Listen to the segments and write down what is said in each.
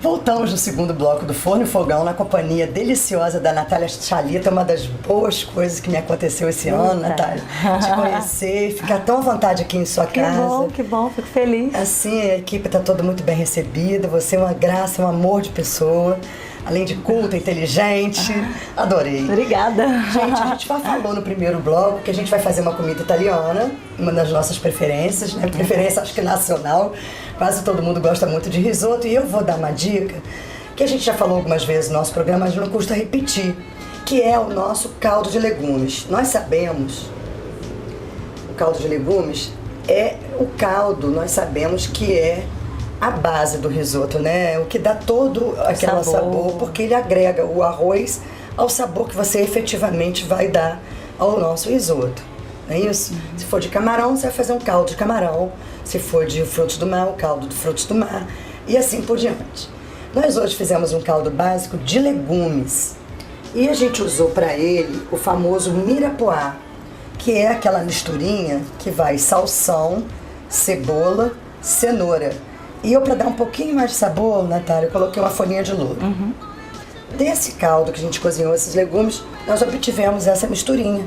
Voltamos no segundo bloco do Forno e Fogão, na companhia deliciosa da Natália Chalita, uma das boas coisas que me aconteceu esse ano, Natália. Te conhecer e ficar tão à vontade aqui em sua casa. Que bom, fico feliz. Assim, a equipe está toda muito bem recebida, você é uma graça, um amor de pessoa. Além de culta, inteligente. Adorei. Obrigada. Gente, a gente já falou no primeiro bloco que a gente vai fazer uma comida italiana, uma das nossas preferências, né? Preferência acho que nacional. Quase todo mundo gosta muito de risoto. E eu vou dar uma dica que a gente já falou algumas vezes no nosso programa, mas não custa repetir, que é o nosso caldo de legumes. Nós sabemos, o caldo de legumes é o caldo, nós sabemos que é a base do risoto, né? O que dá todo aquele sabor, porque ele agrega o arroz ao sabor que você efetivamente vai dar ao nosso risoto. Não é isso? Se for de camarão, você vai fazer um caldo de camarão. Se for de frutos do mar, o caldo de frutos do mar. E assim por diante. Nós hoje fizemos um caldo básico de legumes. E a gente usou para ele o famoso mirapoá, que é aquela misturinha que vai salsão, cebola, cenoura. E eu, para dar um pouquinho mais de sabor, Natália, eu coloquei uma folhinha de louro. Desse caldo que a gente cozinhou esses legumes, nós obtivemos essa misturinha,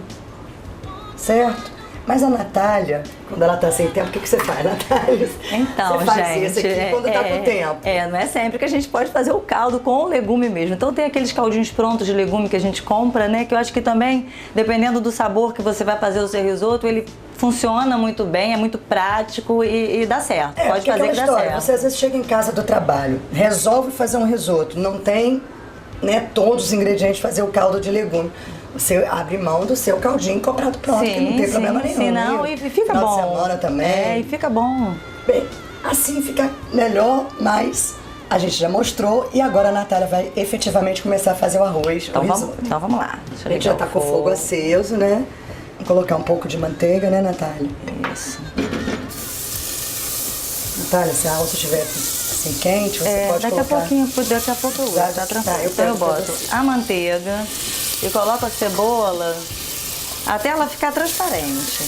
certo? Mas a Natália, quando ela tá sem tempo, o que você faz, Natália? Então, você faz gente, isso aqui quando tá com tempo. Não é sempre que a gente pode fazer o caldo com o legume mesmo. Então tem aqueles caldinhos prontos de legume que a gente compra, né? Que eu acho que também, dependendo do sabor que você vai fazer o seu risoto, ele funciona muito bem, é muito prático e dá certo. Pode fazer que dá certo. Você às vezes chega em casa do trabalho, resolve fazer um risoto, não tem, né, todos os ingredientes para fazer o caldo de legume. Você abre mão do seu caldinho comprado pronto, que não tem problema nenhum. Sim, não, e fica final bom. De semana também. E fica bom. Bem, assim fica melhor, mas a gente já mostrou e agora a Natália vai efetivamente começar a fazer o arroz. Então vamos lá. A gente já tá com o fogo aceso, né? Vou colocar um pouco de manteiga, né, Natália? Isso. Natália, se a alça estiver assim quente, você pode daqui colocar... Daqui a pouco eu uso, tá tranquilo. Então eu boto a manteiga e coloco a cebola até ela ficar transparente.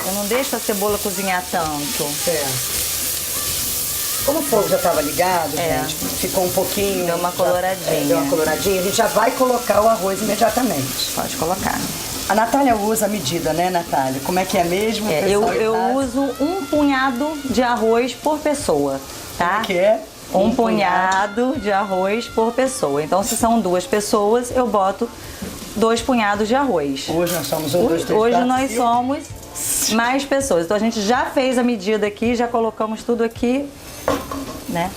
Eu não deixo a cebola cozinhar tanto. Certo. Como o fogo já estava ligado, gente, ficou um pouquinho... Deu uma coloradinha. Deu uma coloradinha. A gente já vai colocar o arroz imediatamente. Pode colocar. A Natália usa a medida, né, Natália? Como é que é mesmo? Eu uso um punhado de arroz por pessoa, tá? Como que é? Um punhado de arroz por pessoa. Então, se são 2 pessoas, eu boto 2 punhados de arroz. Hoje nós somos 1, 2, 3, 4, Hoje nós somos mais pessoas. Então, a gente já fez a medida aqui, já colocamos tudo aqui, né?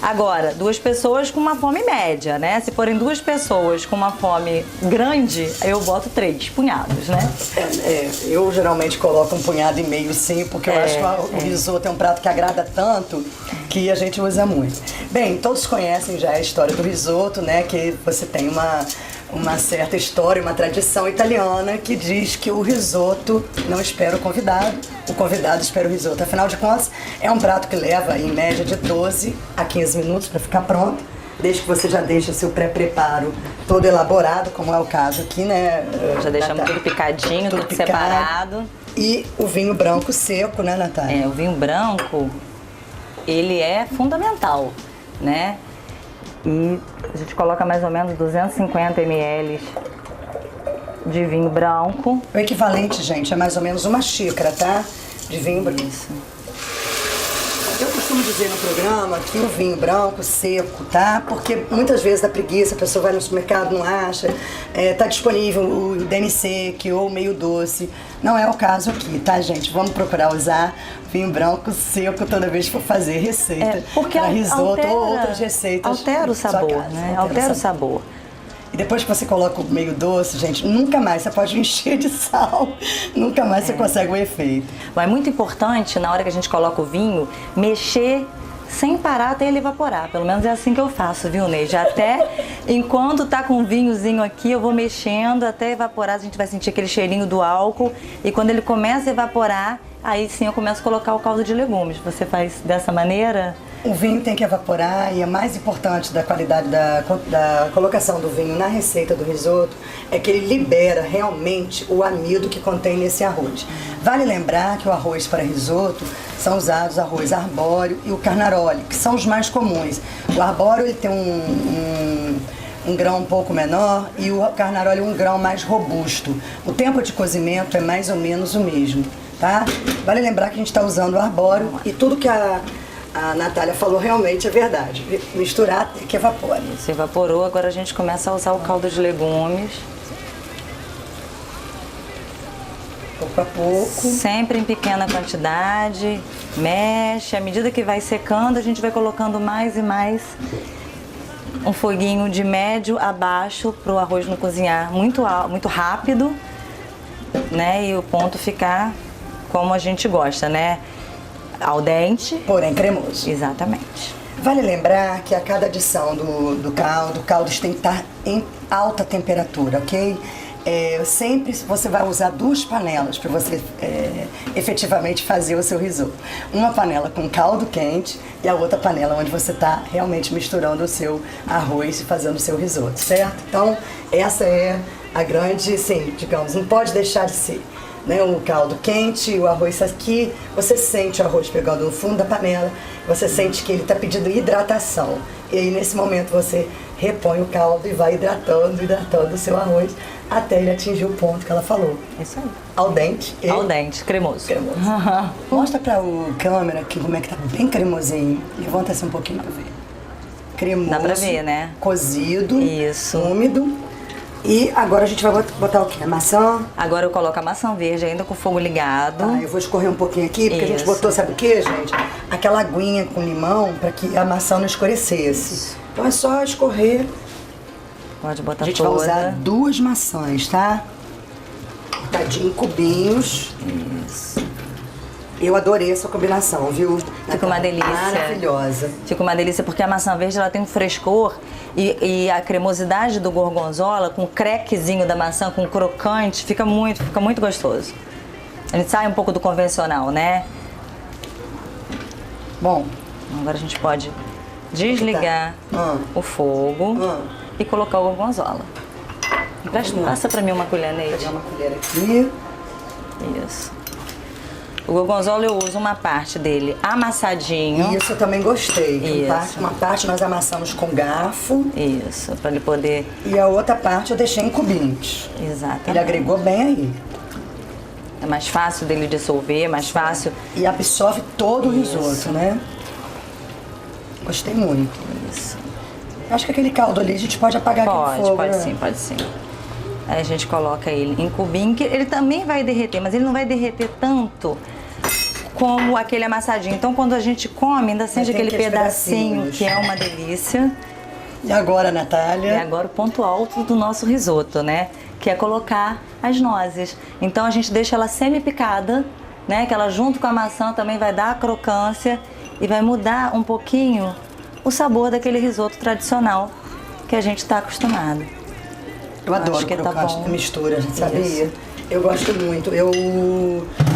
Agora, 2 pessoas com uma fome média, né? Se forem 2 pessoas com uma fome grande, eu boto 3 punhados, né? Eu geralmente coloco 1,5 punhado, sim, porque eu acho que o risoto é um prato que agrada tanto que a gente usa muito. Bem, todos conhecem já a história do risoto, né? Que você tem uma certa história, uma tradição italiana que diz que o risoto não espera o convidado espera o risoto. Afinal de contas, é um prato que leva em média de 12 a 15 minutos para ficar pronto, desde que você já deixa seu pré-preparo todo elaborado, como é o caso aqui, né? Já deixamos tudo picadinho, tudo separado. E o vinho branco seco, né, Natália? O vinho branco, ele é fundamental, né? E a gente coloca mais ou menos 250 ml de vinho branco. O equivalente, gente, é mais ou menos 1 xícara, tá? De vinho branco. Isso. Eu costumo dizer no programa que o vinho branco seco, tá? Porque muitas vezes dá preguiça, a pessoa vai no supermercado, não acha, tá disponível o demi-sec ou meio doce. Não é o caso aqui, tá, gente? Vamos procurar usar vinho branco seco toda vez que for fazer receita. Porque para risoto ou outras receitas. Altera o sabor, né? Altera o sabor. E depois que você coloca o meio doce, gente, nunca mais você pode encher de sal, nunca mais você consegue o efeito. Bom, é muito importante, na hora que a gente coloca o vinho, mexer sem parar até ele evaporar. Pelo menos é assim que eu faço, viu, Ney? Já até enquanto tá com o vinhozinho aqui, eu vou mexendo até evaporar. A gente vai sentir aquele cheirinho do álcool. E quando ele começa a evaporar, aí sim eu começo a colocar o caldo de legumes. Você faz dessa maneira? O vinho tem que evaporar e a mais importante da qualidade da colocação do vinho na receita do risoto é que ele libera realmente o amido que contém nesse arroz. Vale lembrar que o arroz para risoto são usados o arroz arbóreo e o carnaroli, que são os mais comuns. O arbóreo ele tem um grão um pouco menor e o carnaroli um grão mais robusto. O tempo de cozimento é mais ou menos o mesmo, tá? Vale lembrar que a gente está usando o arbóreo e tudo que a Natália falou realmente é verdade. Misturar até que evapore. Isso, evaporou, agora a gente começa a usar o caldo de legumes. Pouco a pouco. Sempre em pequena quantidade, mexe. À medida que vai secando, a gente vai colocando mais e mais. Um foguinho de médio a baixo para o arroz não cozinhar muito rápido, né? E o ponto ficar como a gente gosta, né? Al dente. Porém cremoso. Exatamente. Vale lembrar que a cada adição do caldo, o caldo tem que estar em alta temperatura, ok? Sempre você vai usar 2 panelas para você efetivamente fazer o seu risoto. Uma panela com caldo quente e a outra panela onde você está realmente misturando o seu arroz e fazendo o seu risoto, certo? Então, essa é a grande, sim, digamos, não pode deixar de ser. Né, o caldo quente, o arroz aqui, você sente o arroz pegando no fundo da panela, você sente que ele está pedindo hidratação. E aí, nesse momento, você repõe o caldo e vai hidratando o seu arroz até ele atingir o ponto que ela falou. Isso aí. Al dente. Al dente, cremoso. Mostra para o câmera aqui como é que tá bem cremosinho. Levanta assim um pouquinho para ver. Cremoso. Dá para ver, né? Cozido. Isso. Úmido. E agora a gente vai botar o quê? A maçã? Agora eu coloco a maçã verde ainda com o fogo ligado. Tá, eu vou escorrer um pouquinho aqui, porque a gente botou, sabe o que, gente? Aquela aguinha com limão para que a maçã não escurecesse. Isso. Então é só escorrer. Pode botar toda. A gente vai usar 2 maçãs, tá? Cortadinho em cubinhos. Isso. Eu adorei essa combinação, viu? Fica uma delícia. Maravilhosa. Fica uma delícia porque a maçã verde ela tem um frescor e a cremosidade do gorgonzola com o crequezinho da maçã, com o crocante, fica muito gostoso. A gente sai um pouco do convencional, né? Bom. Agora a gente pode desligar o fogo e colocar o gorgonzola. Passa pra mim uma colher, Neide. Vou pegar uma colher aqui. Isso. O gorgonzola eu uso uma parte dele amassadinho. Isso eu também gostei. Isso. Uma parte nós amassamos com garfo. Isso, para ele poder... E a outra parte eu deixei em cubinhos. Exatamente. Ele agregou bem aí. É mais fácil dele dissolver, mais fácil. E absorve todo o risoto, né? Gostei muito. Isso. Acho que aquele caldo ali a gente pode apagar aqui no fogo. Pode sim, pode sim. Aí a gente coloca ele em cubinho, que ele também vai derreter, mas ele não vai derreter tanto como aquele amassadinho. Então, quando a gente come, ainda sente aquele pedacinho, que é uma delícia. E agora, Natália? E agora o ponto alto do nosso risoto, né? Que é colocar as nozes. Então, a gente deixa ela semi-picada, né? Que ela junto com a maçã também vai dar a crocância e vai mudar um pouquinho o sabor daquele risoto tradicional que a gente está acostumado. Eu adoro crocante, mistura, sabia? Eu gosto muito. Eu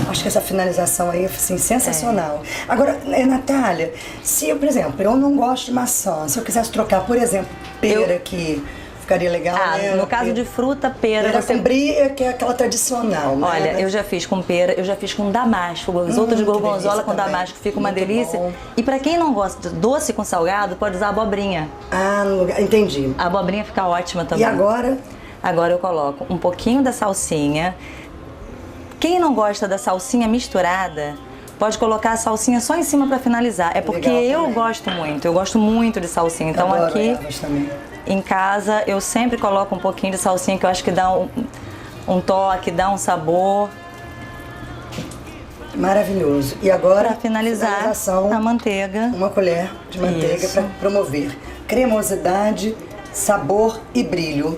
acho que essa finalização aí é assim, sensacional. Agora, Natália, se eu, por exemplo, eu não gosto de maçã, se eu quisesse trocar, por exemplo, pera que ficaria legal, né? No caso de fruta, pera você... brie, que é aquela tradicional, né? Olha, eu já fiz com pera, eu já fiz com damasco, risoto de gorgonzola com damasco, fica uma delícia. Bom. E pra quem não gosta de doce com salgado, pode usar abobrinha. Ah, no lugar, entendi. A abobrinha fica ótima também. E agora? Agora eu coloco um pouquinho da salsinha. Quem não gosta da salsinha misturada, pode colocar a salsinha só em cima para finalizar. É porque eu gosto muito de salsinha. Então adoro aqui em casa eu sempre coloco um pouquinho de salsinha, que eu acho que dá um toque, dá um sabor. Maravilhoso. E agora, para finalizar, a manteiga. Uma colher de manteiga para promover cremosidade, sabor e brilho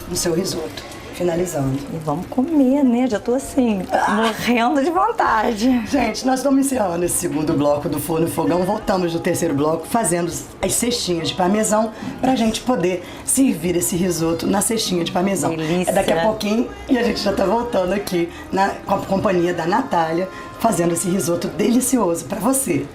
no seu risoto. Finalizando. E vamos comer, né? Já tô assim, morrendo de vontade. Gente, nós estamos encerrando esse segundo bloco do Forno e Fogão. Voltamos no terceiro bloco fazendo as cestinhas de parmesão pra gente poder servir esse risoto na cestinha de parmesão. Delícia. Daqui a pouquinho e a gente já tá voltando aqui com a companhia da Natália, fazendo esse risoto delicioso pra você.